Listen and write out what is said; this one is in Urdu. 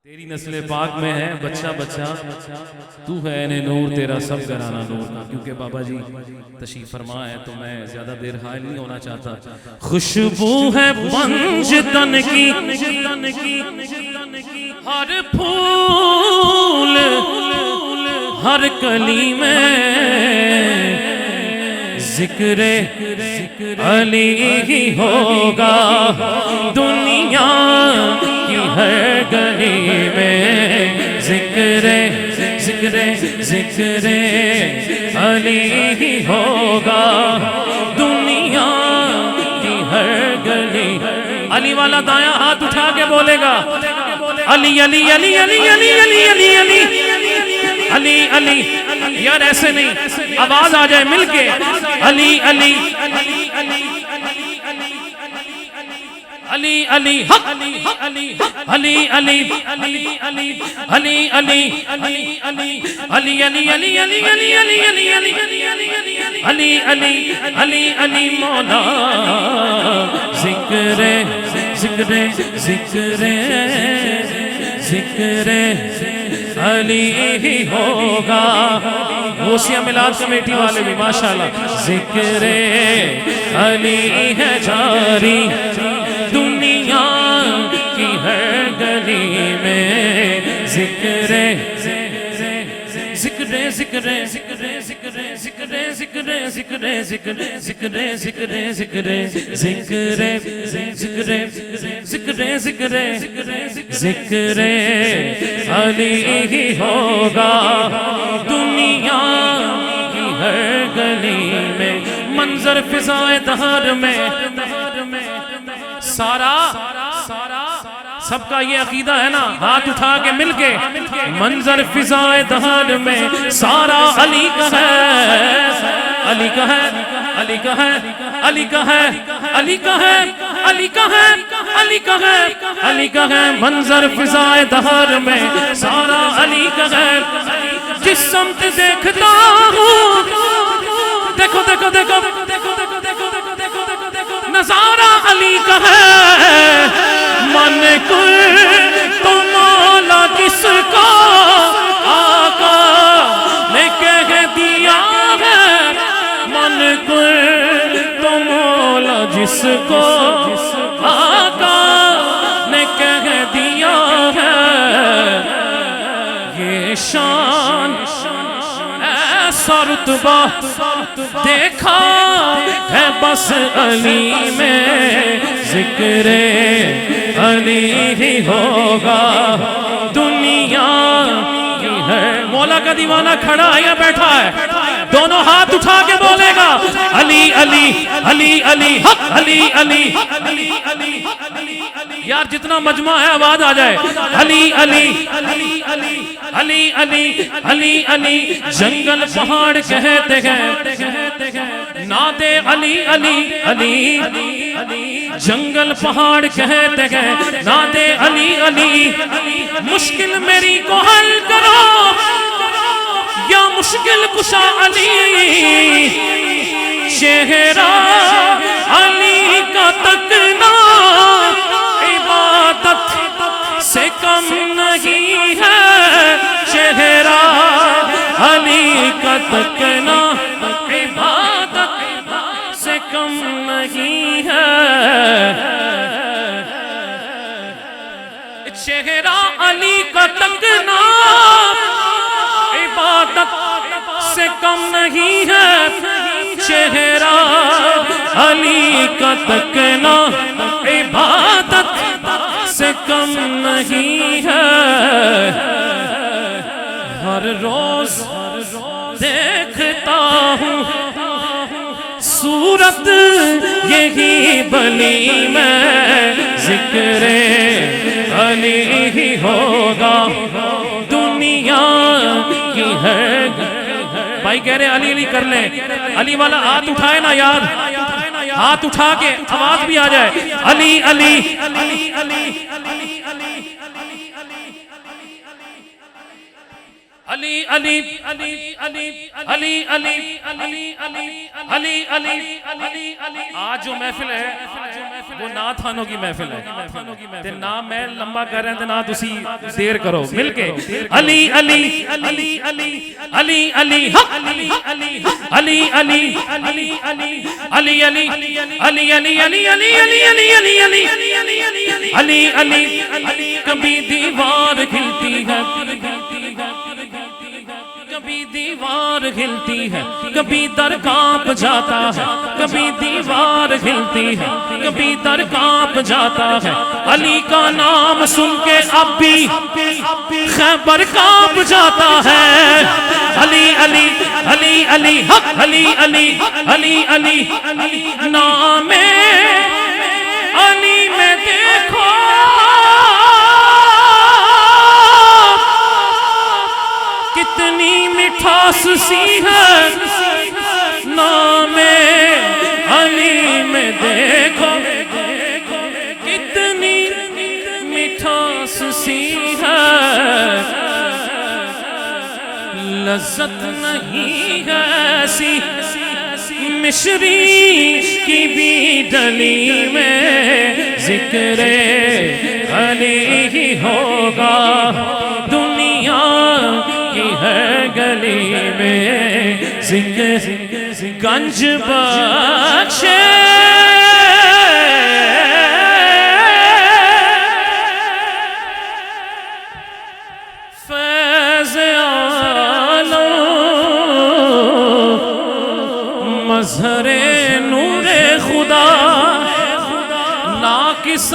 تیری نسل پاک میں ہے بچہ بچہ تو ہے اے نور تیرا سب گھرانہ نور کا. کیونکہ بابا جی تشریف فرما ہے تو میں زیادہ دیر حائل نہیں ہونا چاہتا. خوشبو ہے پنجتن کی ہر پھول ہر کلی میں ذکر علی ہی ہوگا دنیا کی ہر گلی میں. ذکر علی ہی ہوگا دنیا کی ہر گلی. علی والا دایاں ہاتھ اٹھا کے بولے گا علی علی علی علی علی علی علی علی علی علی. یار ایسے نہیں, آواز آ جائے مل کے علی علی علی علی علی علی حق علی علی علی علی علی علی علی علی علی علی علی علی علی علی علی علی علی علی علی مولا. ذکر ذکر ذکر ذکر علی ہی ہوگا. غوثیہ میلاد کمیٹی والے بھی ماشاءاللہ. ذکر علی ہے جاری دنیا کی ہر گلی میں. ذکر ذکر ذکر ذکر ذکر ذکر ذکر ذکر ذکر ذکر ذکر ذکر ذکر ذکر ذکر علی ہی ہوگا دنیا کی ہر گلی میں. منظر فضائے دہر میں سارا سب کا یہ عقیدہ ہے نا, ہاتھ اٹھا کے مل کے منظر فضائے دہر میں سارا علی کا ہے علی کا ہے علی کا ہے علی کا ہے علی کا ہے علی کا ہے علی کا ہے علی کا ہے. منظر فضائے دہر میں سارا علی کا ہے. جس سمت دیکھتا ہوں دیکھو دیکھو دیکھو نظارہ علی کا ہے. من کل تو مولا جس کو آقا نے کہہ دیا ہے. من کل تو مولا جس کو آقا نے کہہ دیا ہے. یہ شان ایسا رتبہ دیکھا ہے بس علی میں. ذکر علی ہی ہوگا دنیا کی ہے. مولا کا دیوانہ کھڑا ہے یا بیٹھا ہے؟ دونوں ہاتھ اٹھا کے بولے گا علی علی علی علی حق علی علی علی علی. یار جتنا مجمع ہے آواز آ جائے علی علی علی علی علی علی علی علی. جنگل پہاڑ کہتے ہیں ناد علی علی علی علی. جنگل پہاڑ کہتے ہیں ناد علی علی. مشکل میری کو حل کرو یا مشکل کشا علی. چہرہ علی کا تکنا عبادت سے کم نہیں ہے. چہرہ علی کا تکنا عبادت سے کم نہیں ہے. چہرہ علی کا تکنا عبادت سے کم نہیں ہے. چہرہ علی کا تکنا عبادت سے کم نہیں ہے. ہر روز دیکھتا ہوں صورت یہی بلی میں. ذکر علی ہی ہوگا دنیا کی ہے. بھائی کہہ رہے علی علی کر لیں. علی والا ہاتھ اٹھائے نا یار, ہاتھ اٹھا کے آواز بھی آ جائے علی علی علی علی علی علی علی علی علی علی علی علی علی علی علی. آج جو محفل ہے وہ نعت خانوں کی محفل ہے تے نہ میں لمبا کر رہے ہیں تے نہ تسی دیر کرو مل کے علی علی علی علی علی علی حق علی علی علی علی علی علی علی علی علی علی علی علی علی علی علی علی علی کبھی دیوار کھلتی ہے کبھی دیوار ہلتی ہے کبھی در کانپ جاتا ہے کبھی دیوار ہلتی ہے کبھی در کانپ جاتا ہے علی کا نام سن کے اب بھی خیبر کانپ جاتا ہے علی علی علی علی حق علی علی علی علی نام علی میں دیکھو کتنی مٹھاس سی ہے نام علی میں دیکھو کتنی مٹھاس سی ہے لذت نہیں ہے ایسی مشری کی بھی ڈلی میں ذکر علی ہی ہوگا دنیا کی ہے گلی میں ذکر گنج بخش فیض عالم مظہر نور خدا ناکسارا